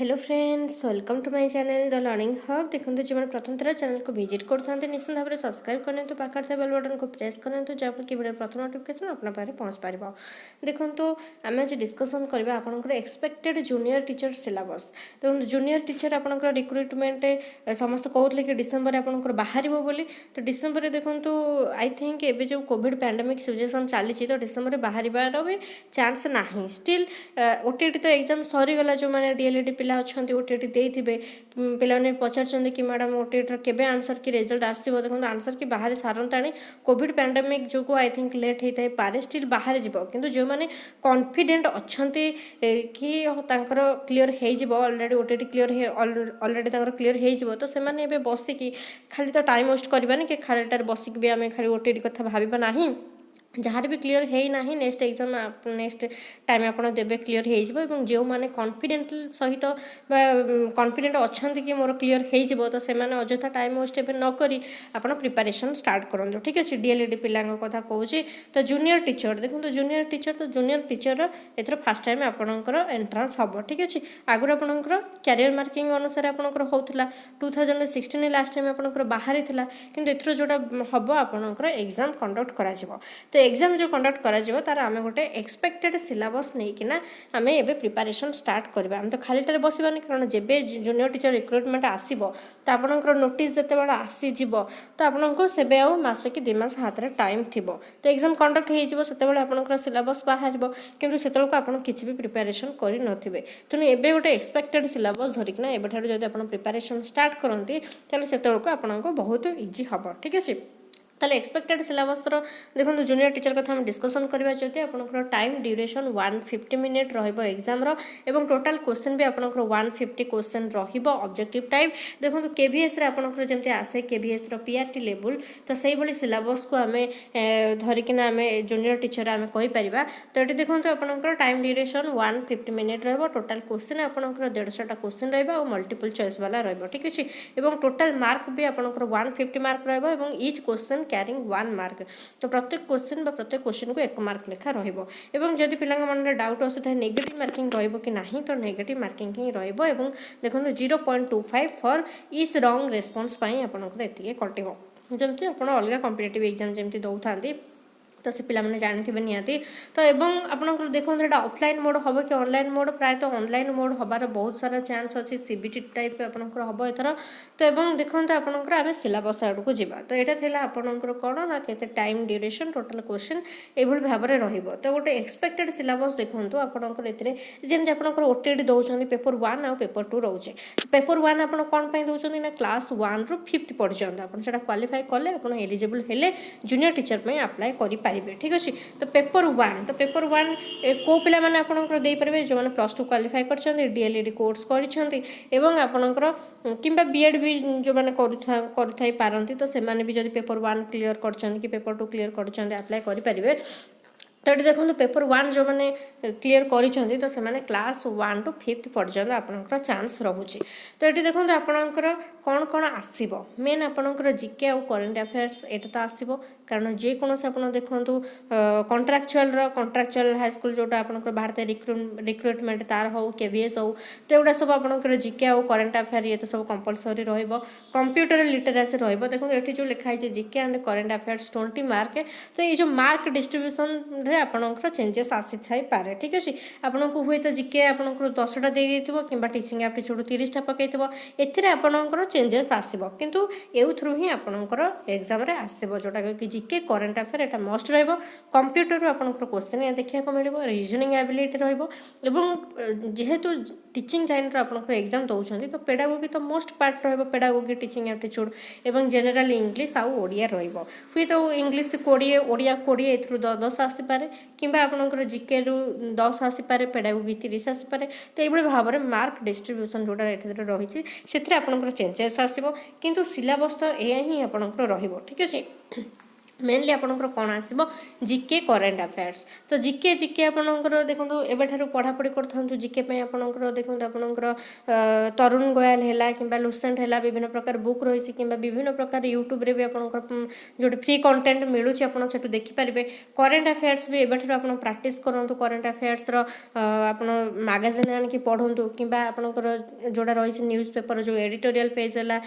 Hello friends, welcome to my channel the learning hub. देखो जो मैंने प्रथम थर चैनल को विजिट करते निश्चित भाव में सब्सक्राइब करने पाखर थे बेल बटन को प्रेस करते जहाँफल कि वीडियो प्रथम नोटिफिकेशन अपना पाखे पहुँच पार। देखो आम आज डिस्कसन करवा आपंकर एक्सपेक्टेड जूनियर टीचर सिलेबस। देखो जूनियर टीचर आपंकर रिक्रुटमेंट समस्त कहते कि डिसेम्बर आपंकर बाहर बोली, तो डिसेम्बर देखो आई थिंक एवं जो कोविड पैंडेमिक सिचुएसन चली तो डिसेम्बर बाहर भी चान्स ना। स्टिल ओटीटी तो एग्जाम सरीगला जो मैंने डीएलएडी पिला अच्छा ओटीटी देते पे पचार कि मैडम ओटीटी केबे आंसर कि रिजल्ट आसो। देखो आंसर कि बाहर सारता कोविड पैंडेमिक जो आई थिंक लेट होता है पारे स्टिल बाहर जीव कि जो मैंने कॉन्फिडेंट अच्छा कि क्लीयर होलरेडी ओटीटी क्लीयर ऑलरेडी क्लीयर हो तो से बसिकी खाली तो टाइम वेस्ट करवानी कि खाली बसिक भी आम खाली ओटीटी कथा भाविबा नहीं। जहाँ भी क्लीयर है ना नेक्स्ट एग्जाम नेक्स्ट टाइम आप देवे क्लीयर हो जो मैंने कॉन्फिडेंट सहित कॉन्फिडेंट अच्छा कि मोर क्लीयर हो तो से अजथा टाइम वेस्ट नक आप प्रिपरेशन स्टार्ट करूँ। ठीक अच्छे डीएलएडी पिला कथा कहूँ तो जूनियर टीचर देखो जूनियर टीचर एथर फास्ट टाइम आपंकर एंट्रांस हम। ठीक अच्छे आगुरी आपंकर क्यारियर मार्किंग अनुसार आपंकर होता 2016 लास्ट टाइम आपंकर बाहरी था कि एथर जोटा हम आपंकर एग्जाम कंडक्ट करा तो एग्जाम जो कंडक्ट करा तार आम गोटे एक्सपेक्टेड सिलेबस नहीं आम एवं प्रिपरेशन स्टार्ट करवा। आम तो खालीटार बसबानी कारण जब जूनियर टीचर रिक्रुटमेंट आसो तो आपंकर नोटिस जिते बड़ा आसीज तो आपको से मस कि 2 मास हाथ में टाइम थी तो एग्जाम कंडक्ट होते आपंकर सिलेबस बाहर कि से किसी भी प्रिपरेशन कर नथिबे। तेणु एवं गोटे एक्सपेक्टेड सिलेबस धरिकिना एवं जब आप प्रिपरेशन स्टार्ट करती से आपको बहुत इजी हम। ठीक है ताले एक्सपेक्टेड सिलेबस देखो जूनियर टीचर कथा हम डिस्कसन करवा जब आपंकर टाइम ड्यूरेशन 150 मिनिट रग्जाम एवं टोटाल क्वेश्चन भी आपंकर 150 क्वेश्चन ऑब्जेक्टिव टाइप। देखो केवीएस आपंकर जमी आसे केवीएस पीआरटी लेवल तो से भाई सिलेबस को आम धरिकिना आम जूनियर टीचर आम कहीपर। तो ये देखो आपंकर time duration 150 minute total question आपंकर 150टा क्वेश्चन रहा मल्टीपल चॉइस वाला रहा। ठीक अच्छे टोटाल मार्क भी आपंकर 150 मार्क रहा ईच क्वेश्चन कैरिंग 1 मार्क तो प्रत्येक क्वेश्चन प्रत्येक क्वेश्चन को 1 मार्क लेखा रही पिला मन डाउट आसता नेगेटिव मार्किंग रही तो नेगेटिव मार्किंग ही रही। देखो 0.25 फॉर ईच रॉन्ग रेस्पॉन्स आपंकर ये कटिव जमी आप अलग कॉम्पिटिटिव एग्जाम जमी दौरान तो से पिला जानते निहाती तो एवं आपंकर देखो ये ऑफलाइन मोड हम कि ऑनलाइन मोड प्रायतः ऑनलाइन मोड हबार बहुत सारा चांस अच्छी सीबीटी टाइप आपंकर हम एथर तो एवं देखो आपंकर आम सिलेबस आड़ को जावा तो यहाँ था आपंकर कौन ना के टाइम ड्यूरेशन टोटाल क्वेश्चन ये भाव में तो गोटे एक्सपेक्टेड सिलेबस देखो आपंकर जमी आपंकर ओटीटी दौरान पेपर 1 आ पेपर 2 रोचे पेपर 1 आप कौन दौरान ना क्लास 1 ରୁ 5th पर्यंत आप क्वालिफाई कले आप एलिजिबल हेले जूनियर टीचर में अप्लाई करें। ठीक अच्छे तो पेपर 1 को पिला माने आपनकर दे पारे जो मैंने +2 क्वालिफाई कर डीएलएडी कोर्स कर आपनकर किंबा बीएड भी जो मैंने कर पारती तो से भी जब पेपर 1 क्लीयर कर पेपर 2 क्लीयर कर अप्लाई करेंगे। तो ये देखो पेपर 1 जो मैंने क्लीयर करी तो से क्लास 1 ରୁ 5th पर्यंत आपंकर चांस रोचे। तो ये देखो आपंकर कौन कौन आसो मेन आपंकर जीके आउ करेन्ट अफेयर्स एटा तो आसो कारण जेकोसी आप देखो कंट्राक्चुअल हाईस्कल जोटा आपंकर बाहर रिक्रुटमेंट तार हो केवीएस हो तो एगुड़ा सब आपंकर जीके आउ करेन्ट अफेयर ये तो सब कंपलसरी कंप्यूटर लिटरेसी देखो ये जो लिखाई GK and current affairs 20 mark तो ये जो मार्क डिस्ट्रीब्यूशन आपंकर चेंजेस आसी पारे। ठीक अच्छे आपको हुए तो जीके आपंकर 10टा दे कि टीचिंग एप्टीट्यूड 30टा पकईथो आपंकर चेंजेस आसो किंतु एथ्रु ही आपंकर एग्जाम आसो जोटा कि जीके करेन्ट अफेयर एटा मस्ट कंप्यूटर आपंकर क्वेश्चन या देखा मिले रिजनिंग एबिलिटी जेहेतु टीचिंग लाइन आपंकर एग्जाम दौरान तो पेडागोगी तो most part pedagogy teaching aptitude एवं जनरल इंग्लिश आउ ओडिया हुए तो इंग्लिश 20 ओडिया 20 एथ्रु 10 आसपे कि आपंकर जीके रु 10 आसपे पेडागोगी 30 आसपे तो ये भाव में मार्क डिस्ट्रीब्यूशन जोटा रही से आपंकर चेंजेस आसो किंतु सिलेबस तो यह ही आपंकर ठीक अच्छे मेनली आपंकर कौन आसो जिके करेन्ट अफेयर्स तो जिके जिके आपंकर देखो एवं पढ़ापढ़ी कर जिके आपंकर देखो आपंकर तरुण गोयल है कि लुसेंट है विभिन्न प्रकार बुक रही कि विभिन्न प्रकार यूट्यूब रे भी आपंकर जो फ्री कंटेंट मिलूँ आपड़ से देखिपारे करेन्ट अफेयर्स भी एवं आप प्राक्ट करूँ करेन्ट अफेयर्स आप मैगजीन आनिक पढ़ु कि आपंकर जोड़ा रही न्यूज पेपर जो एडिटोरियल पेज है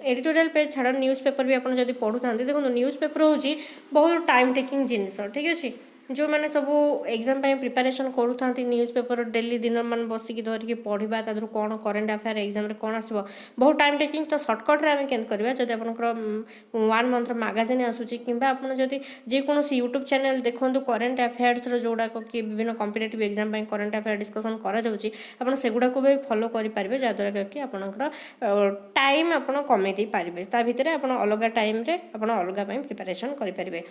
एडिटोरियल पेज छाड़ न्यूज पेपर भी आप पढ़ु था देखो न्यूज पेपर हूँ बहुत टाइम टेकिंग जिनस ठीक अच्छे जो मैंने सब एग्जाम प्रिपरेशन करूँ न्यूज पेपर डेली दिन मान बसिक धरिकी पढ़ा तादर कौन करेन्ट अफेयर एग्जाम कौन आसो बहुत टाइम टेकिंग तो सर्टकट्रे आम के करवा जब आप 1 मंथ मैगजीन आसूसी कि जब जेकोसी यूट्यूब चैनल देखो करेन्ट अफेयर्स जोड़ाक कि विभिन्न competitive exam current affair discussion करा भी फॉलो करेंगे जहाँद्वारा कि आपंकर टाइम आप कमे पारे भितर आप अलग टाइम अलग प्रिपरेशन करेंगे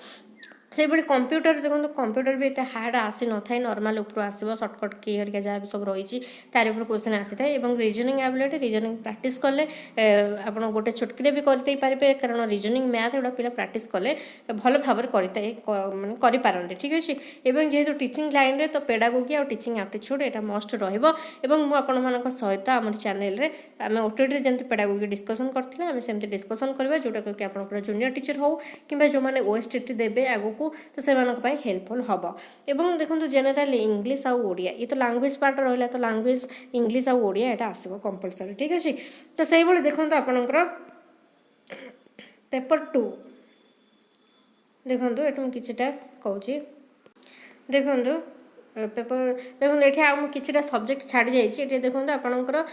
से भाई कंप्यूटर देखो कंप्यूटर भी इतना हार्ड आसी न था नॉर्मल ऊपर आसो सर्टकट की हरिका जहाँ भी सब रही तार ऊपर क्वेश्चन आसी था और रीजनिंग एबिलिटी रीजनिंग प्रैक्टिस कले आप गोटे चुटकी भी करदे पारे कारण रीजनिंग मैथ गुड़ा पिला प्रैक्टिस कले भल भाव करें ठीक अच्छे एवं जेहेतु टीचिंग लाइन रे तो पेडागोगी और टीचिंग एप्टीट्यूड यहाँ मस्ट रहा सहित आम चैनल रे आम ओटीटी जमी पेडागोगी डिस्कसन करते आम सेमती डिस्कसन करवा जोटा कि आप जूनियर टीचर हो कि जो मैंने ओएसटीटी देवे आगू तो से हेल्पफुल हम एवं देखो जेनेराली इंग्लीश आउ ओडिया ये तो लैंग्वेज पार्ट रहा तो लैंग्वेज इंग्लीश आउ ओडिया यहाँ आसो कंपलसरी ठीक अच्छे तो से देखो आपणकर पेपर 2 देखो ये किटा कौची देखो पेपर देखो ये आम किसी सब्जेक्ट छाड़ी जाइए देखो आपंकर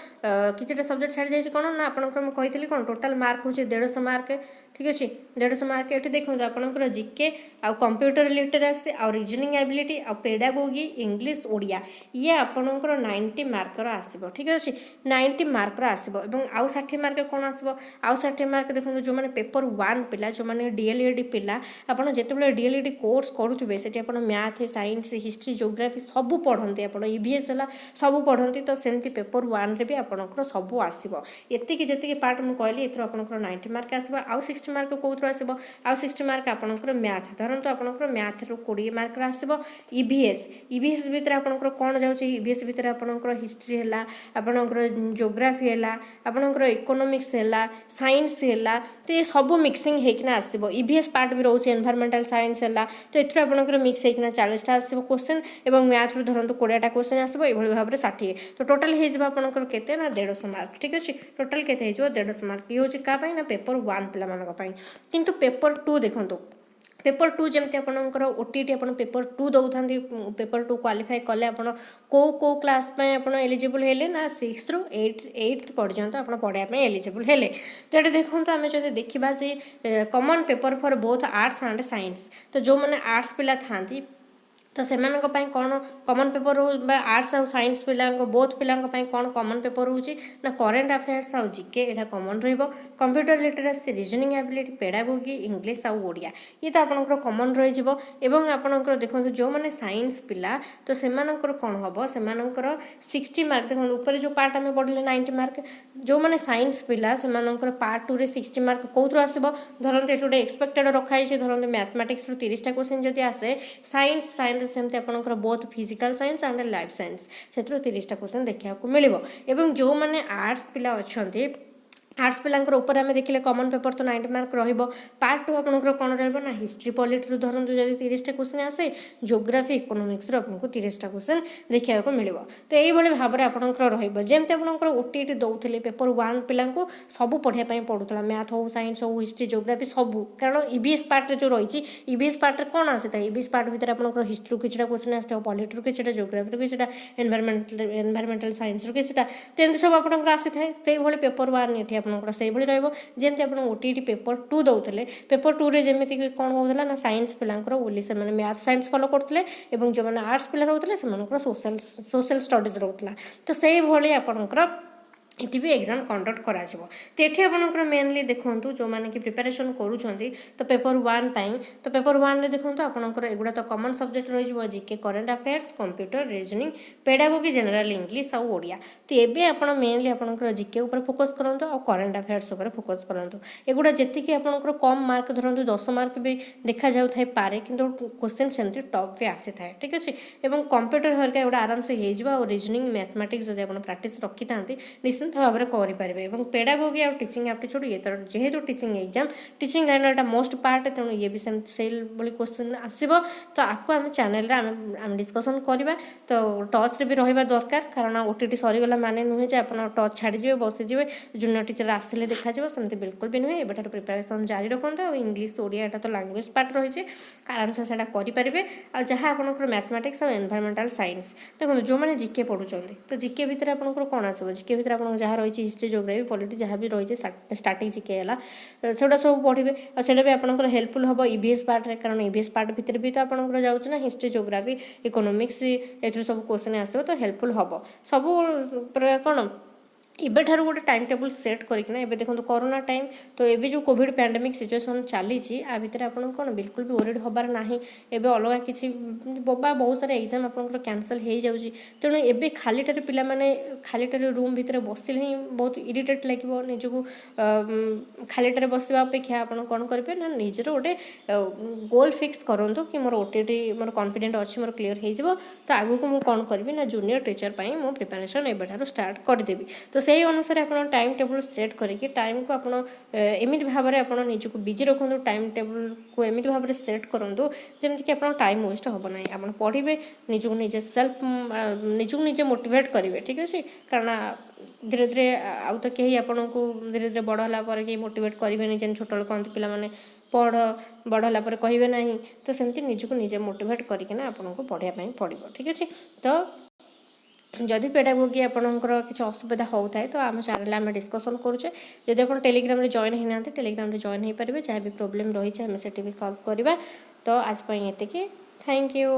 किसी सब्जेक्ट छाड़ी जाइए कौन ना आपंकर मुझे कौन टोटाल मार्क हूँ 150 मार्क ठीक अच्छे 150 मार्क ये देखो आपंकर जिके आउ कंप्यूटर लिटरेसी आउ रीजनिंग एबिलिटी आउ पेडागोगी इंग्लीश ओडिया ये आपंकर 90 मार्कर आसो ठीक अच्छे 90 मार्कर आसो आउ 60 मार्क कौन आसो आउ 60 मार्क देखो जो मैंने पेपर 1 पिला जो मैंने डीएलईडी पिला आप जिते डीएलईडी कोर्स करुवे से मैथ साइंस हिस्ट्री जियोग्राफी सब पढ़ते आप ईवीएस है सब पढ़ती तो सेमती पेपर 1 रे भी आपंकर सब आसो एतिकी जी पार्ट मुझे कहली एथर आपंकर 90 मार्क आसो आउ 60 मार्क कौन आसो आउ 60 मार्क आपंकर मैथ धरतु आपंकर मैथ रु 20 मार्क आसो ईवीएस ईवीएस भितर आपंकर कौन जाऊँच ईवीएस भितर आपंकर हिस्ट्री है आपंकर जियोग्राफी है आपंकर इकोनोमिक्स है साइंस है तो ये सब मिक्सिंग होना आसो ईवीएस पार्ट भी रोचे एनवायरमेंटल साइंस है तो ये आपंकर मिक्स होना 40टा आसो क्वेश्चन और मैथ रु धरतु 20टा क्वेश्चन आसो ये भाव में 60 तो टोटाल होकर केते ना 150 मार्क ठीक अच्छे टोटाल केते 150 मार्क ये हूँ क्या ना पेपर 1 पिला किंतु पेपर 2 देखो पेपर 2 जमती आपंकर ओटीटी आप पेपर 2 दौरान पेपर 2 क्वालिफाई कले आप को क्लास आप एलिजिबल है ना 6 ରୁ 8 पर्यंत आप पढ़ाई एलिजिबल है तो ये देखो आम जो देखा common paper for both arts and science तो जो मैंने आर्ट्स पिला था तो से कौन कॉमन पेपर हो आर्ट्स आउ साइंस पिला बोथ पिला कौन कॉमन पेपर होची ना करेन्ट अफेयर्स आउ जीके यहाँ कॉमन रहिबो computer literacy reasoning ability pedagogy English आउ ओडिया ये तो आपंकर कॉमन रही आपंकर देखो जो मैंने साइंस पिला तो से कौन हम से 60 मार्क देखो ऊपर जो पार्ट आम पढ़ले 90 मार्क जो मैंने साइंस पिला से पार्ट 2 रे 60 मार्क कौन आसो धरते ये गोटे एक्सपेक्टेड रखाई धरते मैथमेटिक्स रु 30टा क्वेश्चन जब आसे साइंस सेमती आपंकर both physical science and life science से 30टा क्वेश्चन देखा मिले जो मैंने आर्ट्स पिला अच्छा आर्ट्स पिलांकर ऊपर आम देखिले कॉमन पेपर तो 90 मार्क रहिबो पार्ट 2 आपंकर कौन रहिबो ना हिस्ट्री पॉलिटी धरतु जब 30टा क्वेश्चन आसे जियोग्राफी इकोनोमिक्स आपको 30टा क्वेश्चन देखा मिले तो यही भाव में आपंकर रमती आपंकर ओटीटी दौले पेपर 1 पिला सब पढ़ाई पड़ूला मैथ हो साइंस हो हिस्ट्री जियोग्राफी सब कारण ईवीएस पार्ट जो रही ईवीएस पार्ट कौन आसी था ईवीएस पार्ट भितर आपंकर हिस्ट्री किसी क्वेश्चन आसता पॉलिटी रू किसी जियोग्राफी किसी एनवायरमेंटल साइंस रू किसी तो एमती सब आपंकर आसी था से पेपर 1 ये आपंकर से जमी आप ओटीटी पेपर 2 दौले पेपर 2 रे जमी कौन होता ना science पिलांकर only say math science follow करते जो मैंने आर्ट्स पिला रोते सोशल स्टडीज रोला तो से आपंकर ଏଠି ବି ଏକ୍ଜାମ୍ କଣ୍ଡକ୍ଟ କରାଯିବ। ତ ଏଠି ଆପଣଙ୍କର ମେନଲି ଦେଖନ୍ତୁ ଯେଉଁମାନେ କି ପ୍ରିପାରେସନ୍ କରୁଛନ୍ତି ତ ପେପର୍ 1 ପାଇଁ, ତ ପେପର୍ 1ରେ ଦେଖନ୍ତୁ ଆପଣଙ୍କର ଏଗୁଡ଼ା ତ କମନ୍ ସବଜେକ୍ଟ ରହିଯିବ, GK, current affairs, computer, reasoning, pedagogy, general English ଆଉ ଓଡ଼ିଆ। ତ ଏବେ ଆପଣ ମେନଲି ଆପଣଙ୍କର ଜିକେ ଉପରେ ଫୋକସ୍ କରନ୍ତୁ ଆଉ କରେଣ୍ଟ ଆଫେୟାର୍ସ ଉପରେ ଫୋକସ୍ କରନ୍ତୁ। ଏଗୁଡ଼ା ଯେତିକି ଆପଣଙ୍କର କମ୍ ମାର୍କ ଧରନ୍ତୁ 10 ମାର୍କ ବି ଦେଖାଯାଉଥାଇ ପାରେ, କିନ୍ତୁ କ୍ୱେଶ୍ଚିନ୍ ସେମିତି ଟପ୍ ବି ଆସିଥାଏ, ଠିକ୍ ଅଛି। ଏବଂ କମ୍ପ୍ୟୁଟର ହରିକା ଏଗୁଡ଼ା ଆରାମସେ ହେଇଯିବ। ଆଉ ରିଜନିଂ, ମ୍ୟାଥମେଟିକ୍ସ ଯଦି ଆପଣ ପ୍ରାକ୍ଟିସ୍ ରଖିଥାନ୍ତି ନିଶ୍ଚିନ୍ତ ଭାବରେ କରିପାରିବେ। ଏବଂ ପେଡାଗୋଗି ଆଉ ଟିଚିଂ ଆପ୍ଟିଚ୍ୟୁଡ୍ ଇଏ ତ ଯେହେତୁ ଟିଚିଂ ଏକ୍ଜାମ୍, ଟିଚିଂ ଲାଇନ୍ର ଏଇଟା ମୋଷ୍ଟ ପାର୍ଟ, ତେଣୁ ଇଏ ବି ସେମିତି ସେଇଭଳି କ୍ୱେଶ୍ଚିନ୍ ଆସିବ। ତ ଆକୁ ଆମେ ଚ୍ୟାନେଲରେ ଆମେ ଡିସ୍କସନ୍ କରିବା। ତ ଟଚ୍ରେ ବି ରହିବା ଦରକାର, କାରଣ OTT ସରିଗଲା ମାନେ ନୁହେଁ ଯେ ଆପଣ ଟଚ୍ ଛାଡ଼ିଯିବେ, ବସିଯିବେ, ଜୁନିୟର ଟିଚର ଆସିଲେ ଦେଖାଯିବ, ସେମିତି ବିଲକୁଲ ବି ନୁହେଁ। ଏବେଠାରୁ ପ୍ରିପାରେସନ୍ ଜାରି ରଖନ୍ତୁ। ଆଉ ଇଂଲିଶ, ଓଡ଼ିଆ ଏଟା ତ ଲାଙ୍ଗୁଏଜ୍ ପାର୍ଟ ରହିଛି, ଆରାମସେ ସେଇଟା କରିପାରିବେ। ଆଉ ଯାହା ଆପଣଙ୍କର ମ୍ୟାଥମେଟିକ୍ସ ଆଉ ଏନଭାୟରମେଣ୍ଟାଲ ସାଇନ୍ସ, ଦେଖନ୍ତୁ ଯେଉଁମାନେ ଜିକେ ପଢ଼ୁଛନ୍ତି ତ ଜିକେ ଭିତରେ ଆପଣଙ୍କର କ'ଣ ଆସିବ, ଜିକେ ଭିତରେ ଆପଣଙ୍କର ଯାହା ରହିଛି ହିଷ୍ଟ୍ରି, ଜୋଗ୍ରାଫି, ପଲିଟି ଯାହା ବି ରହିଛି, ଷ୍ଟାଟିକ୍ ଜିକେ ହେଲା, ସେଗୁଡ଼ା ସବୁ ପଢ଼ିବେ। ଆଉ ସେଇଟା ବି ଆପଣଙ୍କର ହେଲ୍ପଫୁଲ୍ ହେବ EVS ପାର୍ଟରେ, କାରଣ EVS ପାର୍ଟ ଭିତରେ ବି ତ ଆପଣଙ୍କର ଯାଉଛି ନା ହିଷ୍ଟ୍ରି, ଜୋଗ୍ରାଫି, ଇକୋନୋମିକ୍ସ, ଏଥିରୁ ସବୁ କ୍ୱେଶ୍ଚନ୍ ଆସିବ, ତ ହେଲ୍ପଫୁଲ୍ ହେବ। ସବୁ କ'ଣ ଏବେଠାରୁ ଗୋଟେ ଟାଇମ୍ ଟେବୁଲ୍ ସେଟ୍ କରିକିନା, ଏବେ ଦେଖନ୍ତୁ କରୋନା ଟାଇମ୍, ତ ଏବେ ଯେଉଁ କୋଭିଡ଼ ପ୍ୟାଣ୍ଡେମିକ୍ ସିଚୁଏସନ୍ ଚାଲିଛି, ଆ ଭିତରେ ଆପଣ କ'ଣ ବିଲକୁଲ ବି ଓରିଡ୍ ହେବାର ନାହିଁ। ଏବେ ଅଲଗା କିଛି ବହୁତ ସାରା ଏକ୍ଜାମ୍ ଆପଣଙ୍କର କ୍ୟାନସଲ୍ ହେଇଯାଉଛି। ତେଣୁ ଏବେ ଖାଲିଟାରେ ପିଲାମାନେ ଖାଲିଟାରେ ରୁମ୍ ଭିତରେ ବସିଲେ ହିଁ ବହୁତ ଇରିଟେଟ୍ ଲାଗିବ ନିଜକୁ। ଖାଲିଟାରେ ବସିବା ଅପେକ୍ଷା ଆପଣ କ'ଣ କରିବେ ନା ନିଜର ଗୋଟେ ଗୋଲ୍ ଫିକ୍ସ କରନ୍ତୁ କି ମୋର OTT ମୋର କନଫିଡେଣ୍ଟ ଅଛି, ମୋର କ୍ଲିୟର ହେଇଯିବ। ତ ଆଗକୁ ମୁଁ କ'ଣ କରିବି ନା ଜୁନିୟର ଟିଚର ପାଇଁ ମୁଁ ପ୍ରିପାରେସନ୍ ଏବେଠାରୁ ଷ୍ଟାର୍ଟ କରିଦେବି। ତ ସେଇ ଅନୁସାରେ ଆପଣ ଟାଇମ୍ ଟେବୁଲ୍ ସେଟ୍ କରିକି ଟାଇମ୍କୁ ଆପଣ ଏମିତି ଭାବରେ ଆପଣ ନିଜକୁ ବିଜି ରଖନ୍ତୁ, ଟାଇମ୍ ଟେବୁଲ୍କୁ ଏମିତି ଭାବରେ ସେଟ୍ କରନ୍ତୁ ଯେମିତିକି ଆପଣ ଟାଇମ୍ ୱେଷ୍ଟ ହେବ ନାହିଁ। ଆପଣ ପଢ଼ିବେ, ନିଜକୁ ନିଜକୁ ନିଜେ ମୋଟିଭେଟ୍ କରିବେ, ଠିକ୍ ଅଛି। କାରଣ ଧୀରେ ଧୀରେ ଆଉ ତ କେହି ଆପଣଙ୍କୁ ଧୀରେ ଧୀରେ ବଡ଼ ହେଲା ପରେ କେହି ମୋଟିଭେଟ୍ କରିବେନି, ଯେମିତି ଛୋଟବେଳେ କହନ୍ତି ପିଲାମାନେ ପଢ଼, ବଡ଼ ହେଲା ପରେ କହିବେ ନାହିଁ। ତ ସେମିତି ନିଜକୁ ନିଜେ ମୋଟିଭେଟ୍ କରିକିନା ଆପଣଙ୍କୁ ପଢ଼ିବା ପାଇଁ ପଡ଼ିବ, ଠିକ୍ ଅଛି। ତ ଯଦି ପେଡାଗୋଗି ଆପଣଙ୍କର କିଛି ଅସୁବିଧା ହେଉଥାଏ ତ ଆମ ଚ୍ୟାନେଲରେ ଆମେ ଡିସ୍କସନ୍ କରୁଛେ। ଯଦି ଆପଣ ଟେଲିଗ୍ରାମରେ ଜଏନ୍ ହେଇନାହାନ୍ତି, ଟେଲିଗ୍ରାମରେ ଜଏନ୍ ହେଇପାରିବେ। ଯାହା ବି ପ୍ରୋବ୍ଲେମ୍ ରହିଛି ଆମେ ସେଠି ବି ସଲ୍ଭ କରିବା। ତ ଆଜି ପାଇଁ ଏତିକି, ଥ୍ୟାଙ୍କ ୟୁ।